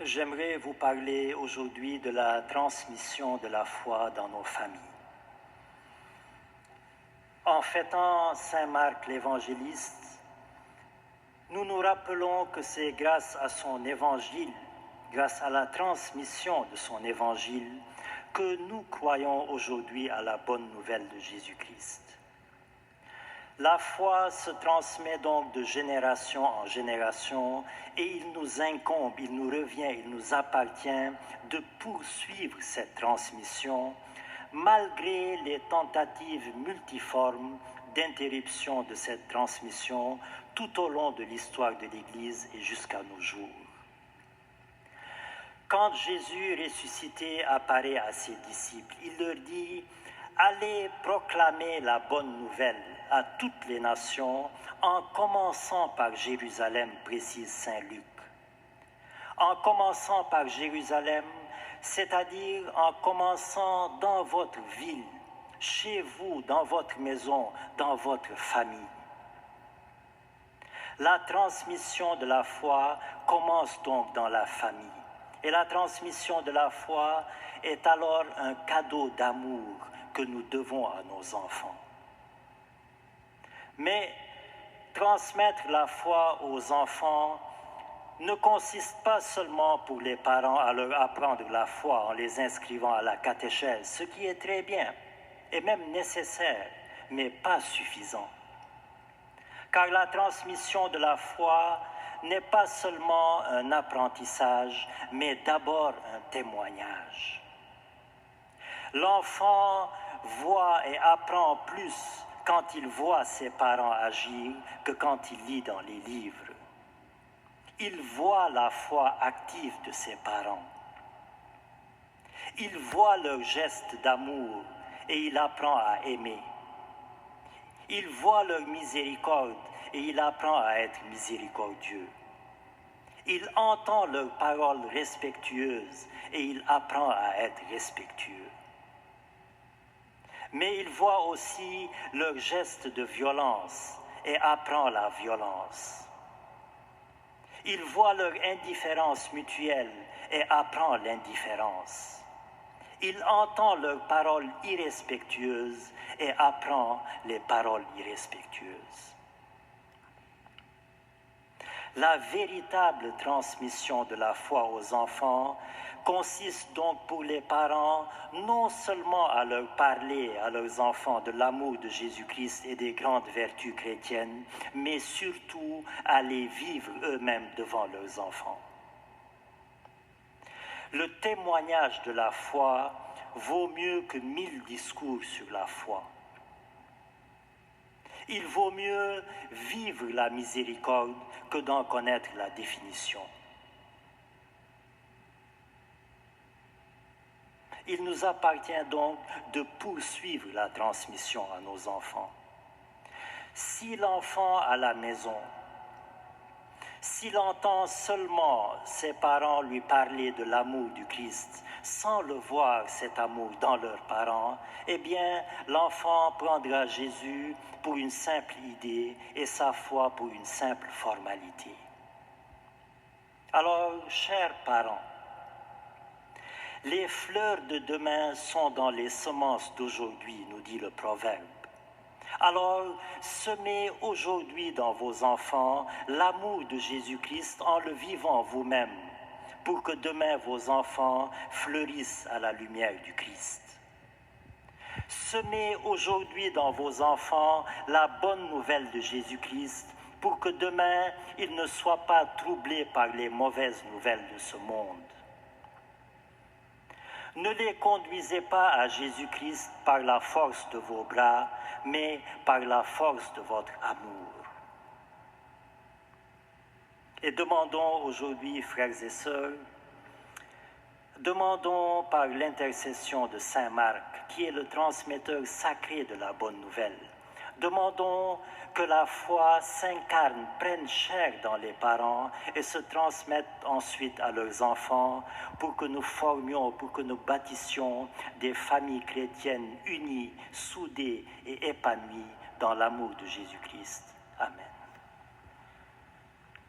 J'aimerais vous parler aujourd'hui de la transmission de la foi dans nos familles. En fêtant Saint Marc l'évangéliste, nous nous rappelons que c'est grâce à son évangile, grâce à la transmission de son évangile, que nous croyons aujourd'hui à la bonne nouvelle de Jésus-Christ. La foi se transmet donc de génération en génération et il nous incombe, il nous revient, il nous appartient de poursuivre cette transmission malgré les tentatives multiformes d'interruption de cette transmission tout au long de l'histoire de l'Église et jusqu'à nos jours. Quand Jésus ressuscité apparaît à ses disciples, il leur dit « Allez proclamer la bonne nouvelle à toutes les nations, en commençant par Jérusalem, précise Saint Luc. En commençant par Jérusalem, c'est-à-dire en commençant dans votre ville, chez vous, dans votre maison, dans votre famille. La transmission de la foi commence donc dans la famille. Et la transmission de la foi est alors un cadeau d'amour que nous devons à nos enfants. Mais transmettre la foi aux enfants ne consiste pas seulement pour les parents à leur apprendre la foi en les inscrivant à la catéchèse, ce qui est très bien et même nécessaire, mais pas suffisant. Car la transmission de la foi n'est pas seulement un apprentissage, mais d'abord un témoignage. L'enfant voit et apprend plus quand il voit ses parents agir que quand il lit dans les livres. Il voit la foi active de ses parents. Il voit leurs gestes d'amour et il apprend à aimer. Il voit leur miséricorde et il apprend à être miséricordieux. Il entend leurs paroles respectueuses et il apprend à être respectueux. Mais il voit aussi leurs gestes de violence et apprend la violence. Il voit leur indifférence mutuelle et apprend l'indifférence. Il entend leurs paroles irrespectueuses et apprend les paroles irrespectueuses. La véritable transmission de la foi aux enfants consiste donc pour les parents non seulement à leur parler à leurs enfants de l'amour de Jésus-Christ et des grandes vertus chrétiennes, mais surtout à les vivre eux-mêmes devant leurs enfants. Le témoignage de la foi vaut mieux que 1000 discours sur la foi. Il vaut mieux vivre la miséricorde que d'en connaître la définition. Il nous appartient donc de poursuivre la transmission à nos enfants. Si l'enfant à la maison, s'il entend seulement ses parents lui parler de l'amour du Christ, sans le voir cet amour dans leurs parents, eh bien, l'enfant prendra Jésus pour une simple idée et sa foi pour une simple formalité. Alors, chers parents, les fleurs de demain sont dans les semences d'aujourd'hui, nous dit le proverbe. Alors, semez aujourd'hui dans vos enfants l'amour de Jésus-Christ en le vivant vous-même, pour que demain vos enfants fleurissent à la lumière du Christ. Semez aujourd'hui dans vos enfants la bonne nouvelle de Jésus-Christ, pour que demain ils ne soient pas troublés par les mauvaises nouvelles de ce monde. Ne les conduisez pas à Jésus-Christ par la force de vos bras, mais par la force de votre amour. Et demandons aujourd'hui, frères et sœurs, demandons par l'intercession de Saint Marc, qui est le transmetteur sacré de la bonne nouvelle, demandons que la foi s'incarne, prenne chair dans les parents et se transmette ensuite à leurs enfants pour que nous formions, pour que nous bâtissions des familles chrétiennes unies, soudées et épanouies dans l'amour de Jésus-Christ. Amen.